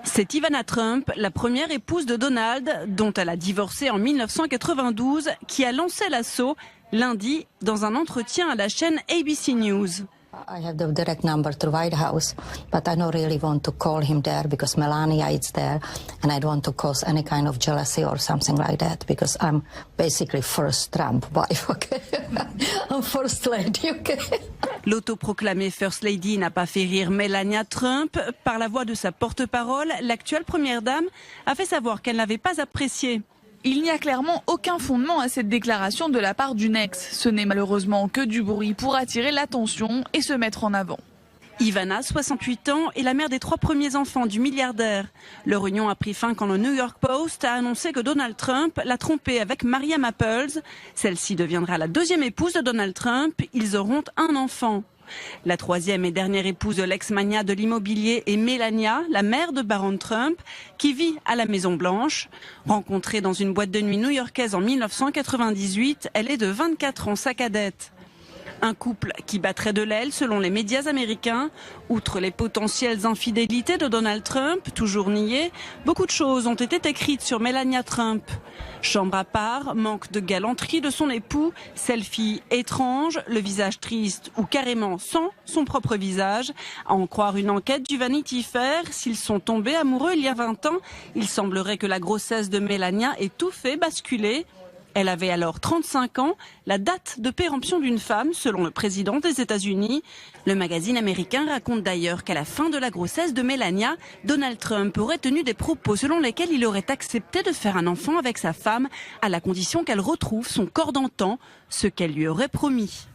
C'est Ivana Trump, la première épouse de Donald, dont elle a divorcé en 1992, qui a lancé l'assaut lundi dans un entretien à la chaîne ABC News. I have the direct number to White House, but I don't really want to call him there because Melania is there, and I don't want to cause any kind of jealousy or something like that because I'm basically first Trump wife, okay? I'm first lady, okay? L'autoproclamée First Lady n'a pas fait rire Melania Trump. Par la voix de sa porte-parole, l'actuelle première dame a fait savoir qu'elle n'avait pas apprécié. Il n'y a clairement aucun fondement à cette déclaration de la part d'une ex. Ce n'est malheureusement que du bruit pour attirer l'attention et se mettre en avant. Ivana, 68 ans, est la mère des 3 premiers enfants du milliardaire. Leur union a pris fin quand le New York Post a annoncé que Donald Trump l'a trompée avec Maria Maples. Celle-ci deviendra la 2e épouse de Donald Trump. Ils auront un enfant. La 3e et dernière épouse de l'ex-mania de l'immobilier est Melania, la mère de Baron Trump, qui vit à la Maison-Blanche. Rencontrée dans une boîte de nuit new-yorkaise en 1998, elle est de 24 ans, sa cadette. Un couple qui battrait de l'aile selon les médias américains. Outre les potentielles infidélités de Donald Trump, toujours niées, beaucoup de choses ont été écrites sur Melania Trump. Chambre à part, manque de galanterie de son époux, selfie étrange, le visage triste ou carrément sans son propre visage. À en croire une enquête du Vanity Fair, s'ils sont tombés amoureux il y a 20 ans, il semblerait que la grossesse de Melania ait tout fait basculer. Elle avait alors 35 ans, la date de péremption d'une femme, selon le président des États-Unis. Le magazine américain raconte d'ailleurs qu'à la fin de la grossesse de Melania, Donald Trump aurait tenu des propos selon lesquels il aurait accepté de faire un enfant avec sa femme, à la condition qu'elle retrouve son corps d'antan, ce qu'elle lui aurait promis.